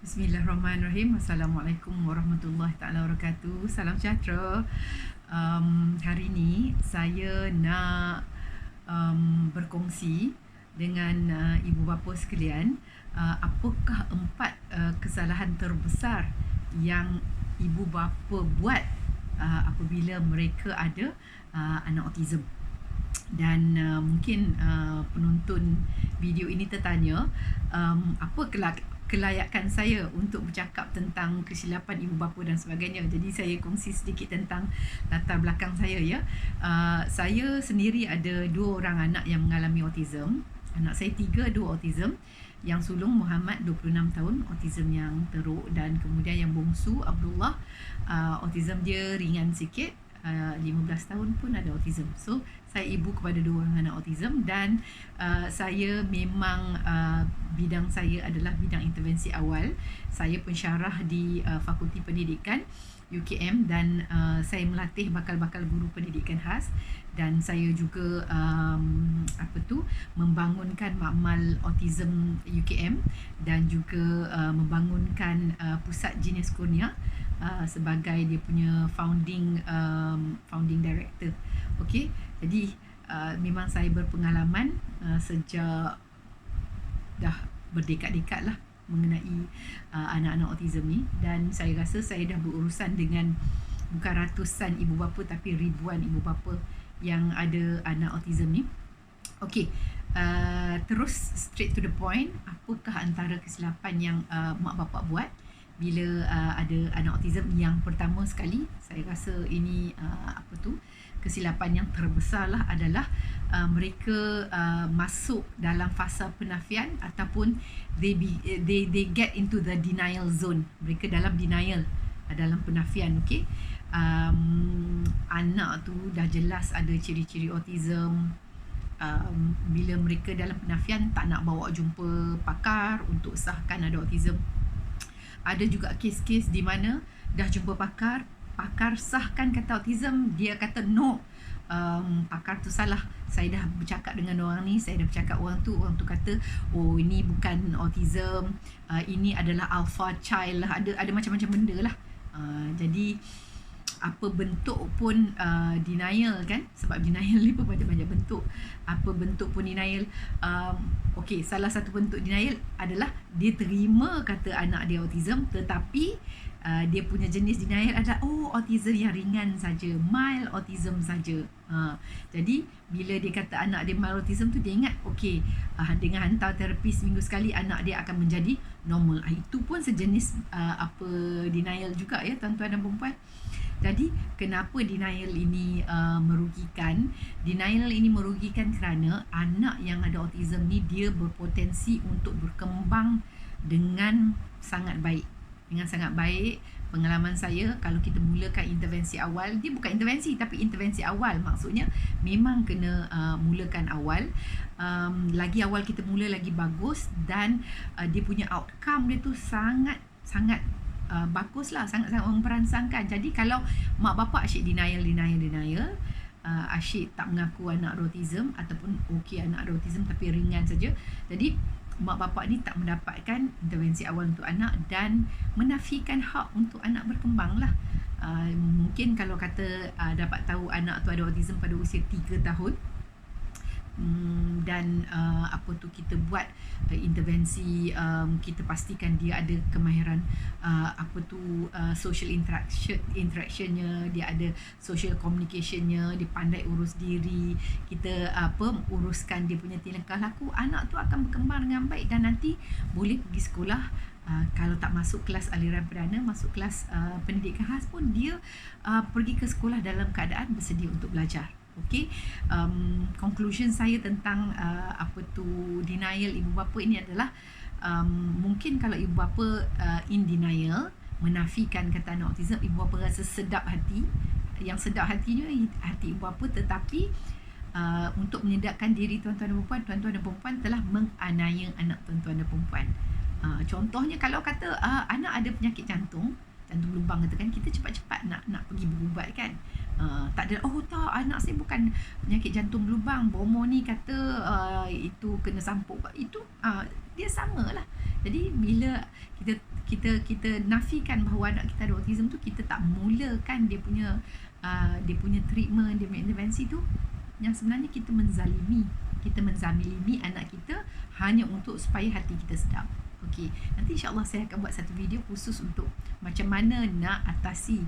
Bismillahirrahmanirrahim. Assalamualaikum warahmatullahi taala wabarakatuh. Salam sejahtera. Hari ini saya nak berkongsi dengan ibu bapa sekalian, apakah 4 kesalahan terbesar yang ibu bapa buat apabila mereka ada anak autism. Dan mungkin penonton video ini tertanya, apa kelayakan saya untuk bercakap tentang kesilapan ibu bapa dan sebagainya. Jadi saya kongsi sedikit tentang latar belakang saya, ya. Saya sendiri ada 2 orang anak yang mengalami autism. Anak saya 3, 2 autism. Yang sulung Muhammad 26 tahun, autism yang teruk, dan kemudian yang bongsu Abdullah, autism dia ringan sikit, 15 tahun pun ada autism. So saya ibu kepada 2 orang anak autism, dan saya memang bidang saya adalah bidang intervensi awal. Saya pensyarah di Fakulti Pendidikan UKM, dan saya melatih bakal-bakal guru pendidikan khas, dan saya juga membangunkan makmal autism UKM, dan juga membangunkan pusat Genius Kurnia sebagai dia punya founding director. Okey, jadi memang saya berpengalaman sejak dah berdekad-dekad lah mengenai anak-anak autism ni, dan saya rasa saya dah berurusan dengan bukan ratusan ibu bapa tapi ribuan ibu bapa yang ada anak autism ni. Okey, terus straight to the point, apakah antara kesilapan yang mak bapak buat bila ada anak autism? Yang pertama sekali, saya rasa ini kesilapan yang terbesar lah adalah mereka masuk dalam fasa penafian, ataupun they get into the denial zone. Mereka dalam denial, dalam penafian. Okey, anak tu dah jelas ada ciri-ciri autism. Bila mereka dalam penafian, tak nak bawa jumpa pakar untuk sahkan ada autism. Ada juga kes-kes di mana dah jumpa pakar sahkan kata autism, dia kata no, pakar tu salah. Saya dah bercakap dengan orang ni, saya dah bercakap orang tu kata oh ini bukan autism, ini adalah alpha child lah. Ada macam-macam benda lah. Jadi apa bentuk pun denial kan, sebab denial ni pun banyak bentuk. Apa bentuk pun denial, okey, salah satu bentuk denial adalah dia terima kata anak dia autism, tetapi dia punya jenis denial adalah autism yang ringan saja, mild autism saja. Jadi bila dia kata anak dia mild autism tu, dia ingat okey, dengan hantar terapis seminggu sekali anak dia akan menjadi normal. Itu pun sejenis denial juga, ya tuan-tuan dan puan-puan. Jadi kenapa denial ini merugikan? Denial ini merugikan kerana anak yang ada autism ni dia berpotensi untuk berkembang dengan sangat baik. Pengalaman saya, kalau kita mulakan intervensi awal, dia bukan intervensi tapi intervensi awal, maksudnya memang kena mulakan awal. Lagi awal kita mula lagi bagus, dan dia punya outcome dia tu sangat bagus lah, sangat-sangat memperansangkan. Jadi kalau mak bapak asyik denial, asyik tak mengaku anak autism, ataupun okey anak autism tapi ringan saja, jadi mak bapak ni tak mendapatkan intervensi awal untuk anak dan menafikan hak untuk anak berkembang lah. Mungkin kalau kata dapat tahu anak tu ada autism pada usia 3 tahun, dan kita buat intervensi, kita pastikan dia ada kemahiran social interactionnya, dia ada social communicationnya, dia pandai urus diri, kita uruskan dia punya tingkah laku, anak tu akan berkembang dengan baik, dan nanti boleh pergi sekolah. Kalau tak masuk kelas aliran perdana, masuk kelas pendidikan khas pun, dia pergi ke sekolah dalam keadaan bersedia untuk belajar. Okey, conclusion saya tentang denial ibu bapa ini adalah, mungkin kalau ibu bapa in denial, menafikan kata anak autism, ibu bapa rasa sedap hati. Yang sedap hatinya hati ibu bapa, tetapi untuk menyedapkan diri tuan-tuan dan perempuan telah menganiaya anak tuan-tuan dan perempuan. Contohnya kalau kata anak ada penyakit jantung lubang kata kan, kita cepat-cepat nak pergi berubat kan. Tak ada, tak, anak saya bukan penyakit jantung berlubang, bomo ni kata itu kena sampuk. Itu dia samalah. Jadi bila kita nafikan bahawa anak kita ada autism tu, kita tak mulakan dia punya treatment, dia punya intervensi tu, yang sebenarnya kita menzalimi anak kita hanya untuk supaya hati kita sedap. Okey, nanti insya-Allah saya akan buat satu video khusus untuk macam mana nak atasi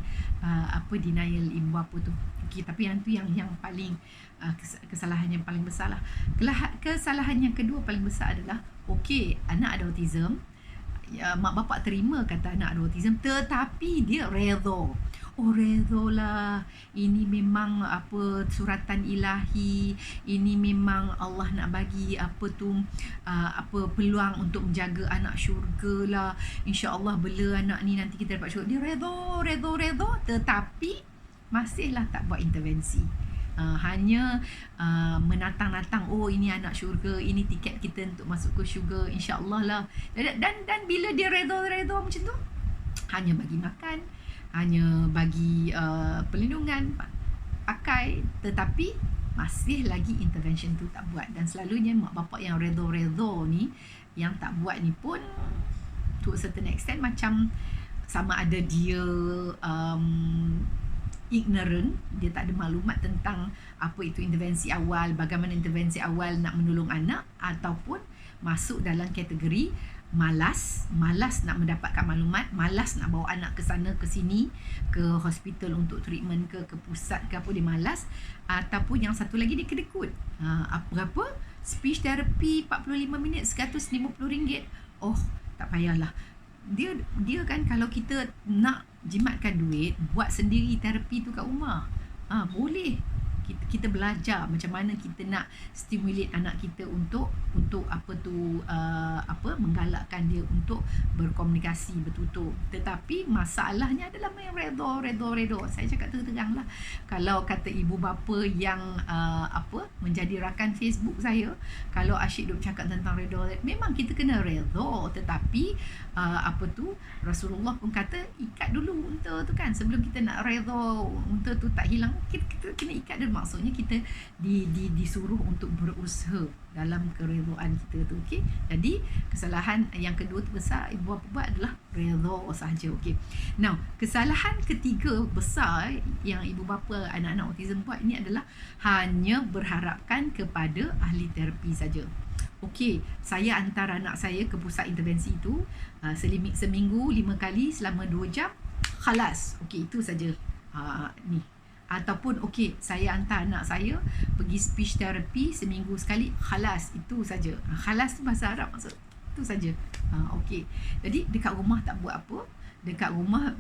denial ibu bapa tu. Okey, tapi yang tu yang paling kesalahan yang paling besar lah. Kesalahan yang kedua paling besar adalah okey, anak ada autism, mak bapak terima kata anak ada autism, tetapi dia redha. Redha, ini memang suratan ilahi, ini memang Allah nak bagi peluang untuk menjaga anak syurga lah, insya-Allah bela anak ni nanti kita dapat syurga. Dia redha, tetapi masihlah tak buat intervensi. Hanya menatang-natang, ini anak syurga, ini tiket kita untuk masuk ke syurga, insya-Allah lah. Dan bila dia redha macam tu, hanya bagi makan, hanya bagi perlindungan pakai, tetapi masih lagi intervention tu tak buat. Dan selalunya mak bapak yang redha ni, yang tak buat ni pun to a certain extent macam sama ada dia ignorant, dia tak ada maklumat tentang apa itu intervensi awal, bagaimana intervensi awal nak menolong anak, ataupun masuk dalam kategori malas nak mendapatkan maklumat, malas nak bawa anak ke sana ke sini, ke hospital untuk treatment ke pusat ke apa, dia malas. Ataupun yang satu lagi, dia kedekut. Berapa? Speech therapy 45 minit RM150. Tak payahlah. Dia kan, kalau kita nak jimatkan duit, buat sendiri terapi tu kat rumah. Boleh. Kita belajar macam mana kita nak stimulate anak kita untuk menggalakkan dia untuk berkomunikasi bertutur. Tetapi masalahnya adalah main redha. Saya cakap terang lah, kalau kata ibu bapa yang menjadi rakan Facebook saya, kalau asyik duk cakap tentang redha, memang kita kena redha, tetapi Rasulullah pun kata ikat dulu unta tu kan, sebelum kita nak redha unta tu tak hilang, kita kena ikat dulu. Maksudnya kita disuruh untuk berusaha dalam keredaan kita tu. Okey, jadi kesalahan yang kedua tu besar ibu bapa buat adalah redha sahaja. Okey, now kesalahan ketiga besar yang ibu bapa anak-anak autism buat ini adalah hanya berharapkan kepada ahli terapi saja. Okey, saya hantar anak saya ke pusat intervensi itu seminggu 5 kali selama 2 jam, khalas. Okey, itu saja. Ni. Ataupun okey, saya hantar anak saya pergi speech therapy seminggu sekali, khalas, itu saja. Khalas tu bahasa Arab maksud itu saja. Okey. Jadi dekat rumah tak buat apa, dekat rumah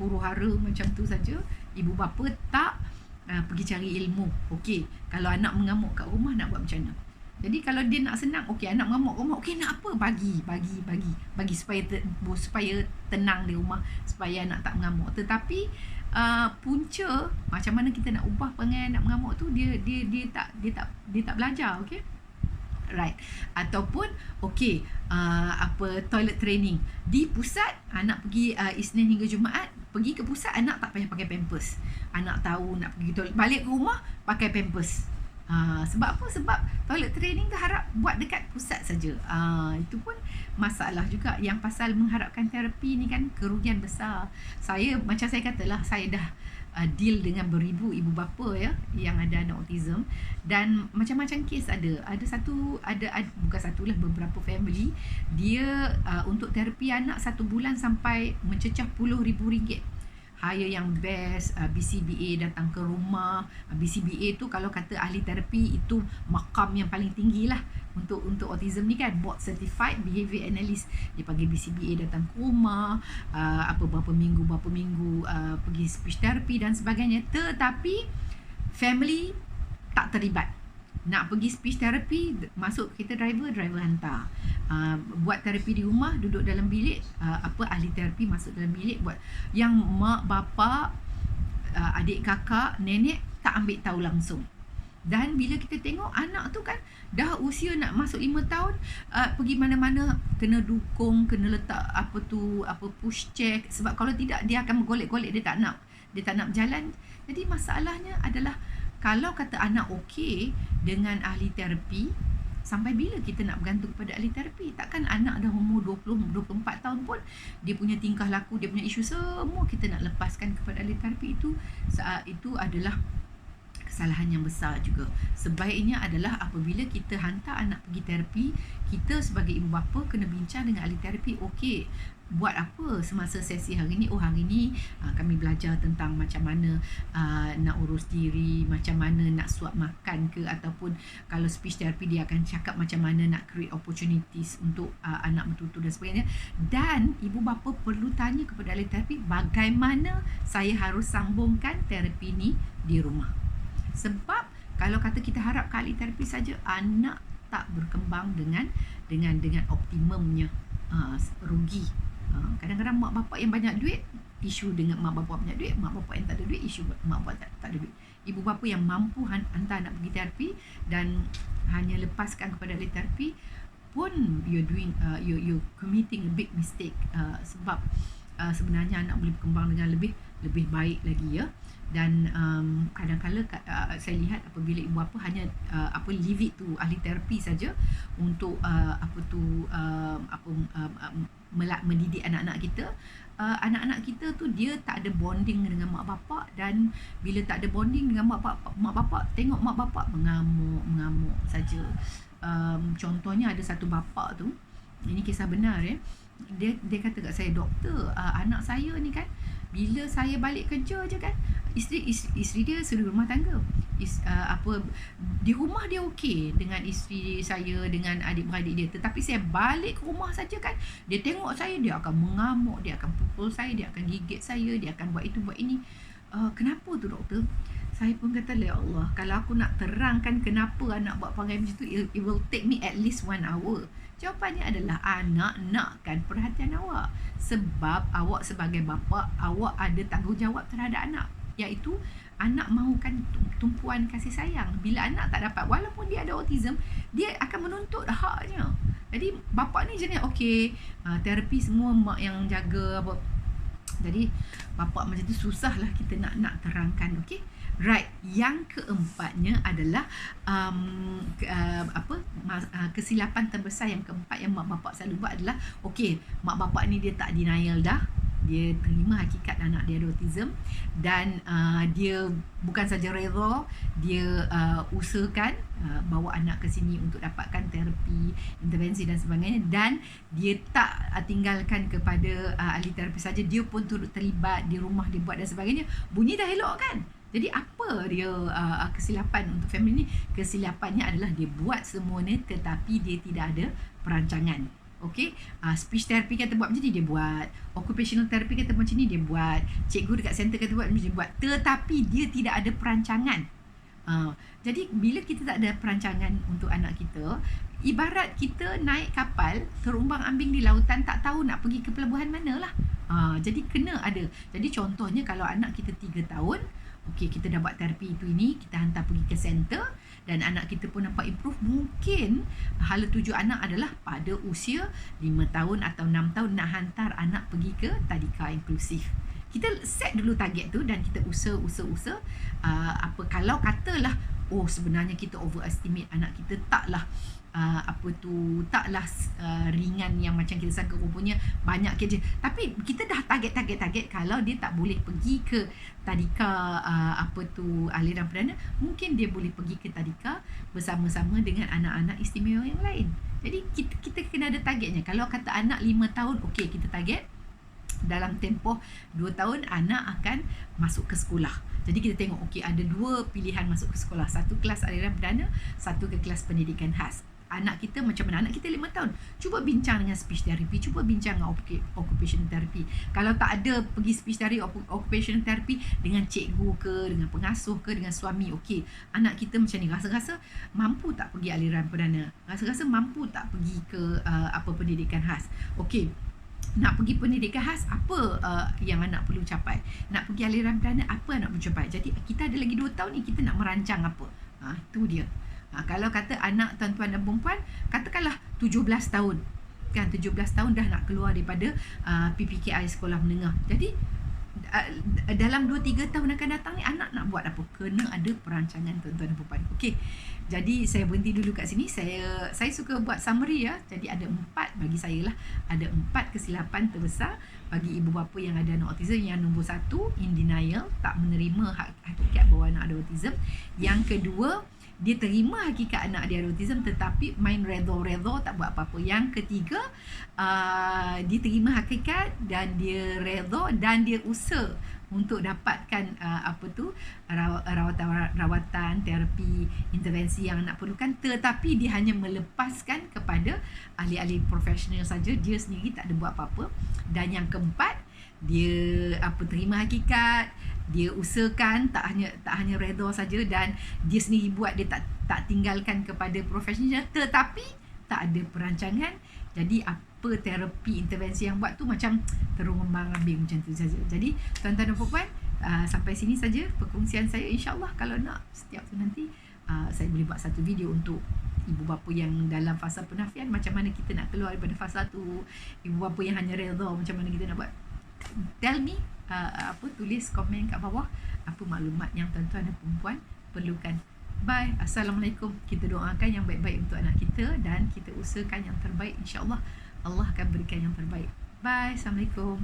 huru-hara macam tu saja. Ibu bapa tak pergi cari ilmu. Okey, kalau anak mengamuk kat rumah nak buat macam mana? Jadi kalau dia nak senang, okey, anak mengamuk rumah, okey, nak apa? Bagi supaya tenang di rumah, supaya anak tak mengamuk. Tetapi punca macam mana kita nak ubah perangai anak mengamuk tu, dia tak belajar. Okey, right. Ataupun okey, toilet training di pusat, anak pergi Isnin hingga Jumaat, pergi ke pusat anak tak payah pakai pampers, anak tahu nak pergi toilet, balik ke rumah pakai pampers. Sebab apa? Sebab toilet training tu harap buat dekat pusat saja. Itu pun masalah juga. Yang pasal mengharapkan terapi ni kan kerugian besar. Macam saya katalah, saya dah deal dengan beribu ibu bapa ya yang ada anak autism, dan macam-macam kes ada bukan satulah, beberapa family dia untuk terapi anak 1 bulan sampai mencecah RM10,000. Hire yang best, BCBA datang ke rumah. BCBA tu kalau kata ahli terapi itu makam yang paling tinggi lah untuk autism ni kan, board certified behavior analyst. Dia panggil BCBA datang ke rumah, berapa minggu pergi speech therapy dan sebagainya. Tetapi family tak terlibat. Nak pergi speech therapy, masuk kereta driver hantar. Buat terapi di rumah, duduk dalam bilik, ahli terapi masuk dalam bilik buat. Yang mak, bapa, adik kakak, nenek tak ambil tahu langsung. Dan bila kita tengok anak tu kan dah usia nak masuk 5 tahun, pergi mana-mana kena dukung, kena letak push check, sebab kalau tidak dia akan bergolek-golek, dia tak nak berjalan. Jadi masalahnya adalah kalau kata anak okey dengan ahli terapi, sampai bila kita nak bergantung kepada ahli terapi? Takkan anak dah umur 20-24 tahun pun dia punya tingkah laku, dia punya isu semua kita nak lepaskan kepada ahli terapi. Itu adalah kesalahan yang besar juga. Sebaiknya adalah apabila kita hantar anak pergi terapi, kita sebagai ibu bapa kena bincang dengan ahli terapi. Okey, buat apa semasa sesi hari ni? Hari ni kami belajar tentang macam mana nak urus diri, macam mana nak suap makan ke, ataupun kalau speech therapy dia akan cakap macam mana nak create opportunities untuk anak bertutur dan sebagainya. Dan ibu bapa perlu tanya kepada ahli terapi, bagaimana saya harus sambungkan terapi ni di rumah. Sebab kalau kata kita harap ke ahli terapi saja, anak tak berkembang dengan optimumnya, rugi. Kadang-kadang mak bapak yang banyak duit, isu dengan mak bapak banyak duit. Mak bapak yang tak ada duit, isu mak bapak tak ada duit. Ibu bapa yang mampu hantar anak pergi terapi dan hanya lepaskan kepada ahli terapi pun you're committing a big mistake. Sebab sebenarnya anak boleh berkembang dengan lebih baik lagi, ya. Dan kadang-kadang saya lihat apabila ibu bapa hanya leave it to ahli terapi saja untuk mendidik anak-anak kita, anak-anak kita tu dia tak ada bonding dengan mak bapak. Dan bila tak ada bonding dengan mak bapak tengok mak bapak mengamuk saja. Contohnya ada satu bapa tu, ini kisah benar, ya. Dia kata kat saya, doktor, anak saya ni kan, bila saya balik kerja je kan, isteri dia suri rumah tangga. Di rumah dia okey dengan isteri saya, dengan adik-beradik dia. Tetapi saya balik ke rumah saja kan, dia tengok saya, dia akan mengamuk, dia akan pukul saya, dia akan gigit saya, dia akan buat itu buat ini. Kenapa tu, doktor? Saya pun kata, ya Allah, kalau aku nak terangkan kenapa anak buat perangai macam tu, it will take me at least 1 hour. Jawapannya adalah anak nakkan perhatian awak. Sebab awak sebagai bapa, awak ada tanggungjawab terhadap anak, iaitu anak mahukan tumpuan kasih sayang. Bila anak tak dapat, walaupun dia ada autism, dia akan menuntut haknya. Jadi bapa ni jangan terapi semua mak yang jaga apa. Jadi bapa macam tu susahlah kita nak terangkan. Okey, right. Yang keempatnya adalah kesilapan terbesar yang keempat yang mak bapak selalu buat adalah, okey, mak bapak ni dia tak denial dah. Dia terima hakikat anak dia ada autism, dan dia bukan saja redha, dia usahakan bawa anak ke sini untuk dapatkan terapi, intervensi dan sebagainya. Dan dia tak tinggalkan kepada ahli terapi saja, dia pun turut terlibat di rumah, dia buat dan sebagainya. Bunyi dah elok kan? Jadi apa dia kesilapan untuk family ni? Kesilapannya adalah dia buat semua ni tetapi dia tidak ada perancangan. Okey, speech therapy kata buat macam ni, dia buat. Occupational therapy kata macam ni, dia buat. Cikgu dekat center kata buat macam ni, dia buat. Tetapi dia tidak ada perancangan. Jadi bila kita tak ada perancangan untuk anak kita, ibarat kita naik kapal terumbang-ambing di lautan, tak tahu nak pergi ke pelabuhan mana lah. Jadi kena ada. Jadi contohnya kalau anak kita 3 tahun, okey, kita dah buat terapi itu ini, kita hantar pergi ke center dan anak kita pun nampak improve. Mungkin hala tuju anak adalah pada usia 5 tahun atau 6 tahun nak hantar anak pergi ke tadika inklusif. Kita set dulu target tu dan kita usaha. Kalau katalah sebenarnya kita overestimate anak kita, taklah ringan yang macam kita sangka, rupanya banyak kerja. Tapi kita dah target kalau dia tak boleh pergi ke tadika aliran perdana, mungkin dia boleh pergi ke tadika bersama-sama dengan anak-anak istimewa yang lain. Jadi kita kena ada targetnya. Kalau kata anak 5 tahun, okey, kita target dalam tempoh 2 tahun anak akan masuk ke sekolah. Jadi kita tengok, okey, ada 2 pilihan masuk ke sekolah. Satu kelas aliran perdana, satu ke kelas pendidikan khas. Anak kita macam mana? Anak kita 5 tahun. Cuba bincang dengan speech therapy, cuba bincang dengan occupational therapy. Kalau tak ada pergi speech therapy, occupational therapy dengan cikgu ke, dengan pengasuh ke, dengan suami, okey, anak kita macam ni, rasa-rasa mampu tak pergi aliran perdana? Rasa-rasa mampu tak pergi ke pendidikan khas? Okey, nak pergi pendidikan khas, apa yang anak perlu capai? Nak pergi aliran perdana, apa anak perlu capai? Jadi kita ada lagi 2 tahun ni, kita nak merancang apa? Itu dia. Kalau kata anak tuan-tuan dan perempuan, katakanlah 17 tahun. Kan 17 tahun dah nak keluar daripada PPKI sekolah menengah. Jadi dalam 2-3 tahun akan datang ni anak nak buat apa? Kena ada perancangan tuan-tuan dan puan. Okey. Jadi saya berhenti dulu kat sini. Saya suka buat summary ya. Jadi ada 4 bagi saya lah. Ada 4 kesilapan terbesar bagi ibu bapa yang ada anak autism. Yang nombor 1, in denial, tak menerima hakikat bahawa anak ada autism. Yang kedua, dia terima hakikat anak dia ada autism tetapi main redha-redha, tak buat apa-apa. Yang ketiga, dia terima hakikat dan dia redha dan dia usaha untuk dapatkan rawatan, terapi, intervensi yang anak perlukan, tetapi dia hanya melepaskan kepada ahli-ahli profesional saja, dia sendiri tak ada buat apa-apa. Dan yang keempat, dia terima hakikat, dia usahakan, tak hanya redha saja, dan dia sendiri buat, dia tak tinggalkan kepada profesional, tetapi tak ada perancangan. Jadi apa terapi intervensi yang buat tu macam terombang-ambing macam tu saja. Jadi tuan-tuan dan puan, sampai sini saja perkongsian saya. InsyaAllah kalau nak setiap tu nanti saya boleh buat satu video untuk ibu bapa yang dalam fasa penafian, macam mana kita nak keluar daripada fasa tu. Ibu bapa yang hanya redha, macam mana kita nak buat. Tell me, tulis komen kat bawah apa maklumat yang tuan-tuan dan puan perlukan. Bye. Assalamualaikum. Kita doakan yang baik-baik untuk anak kita dan kita usahakan yang terbaik. InsyaAllah Allah akan berikan yang terbaik. Bye. Assalamualaikum.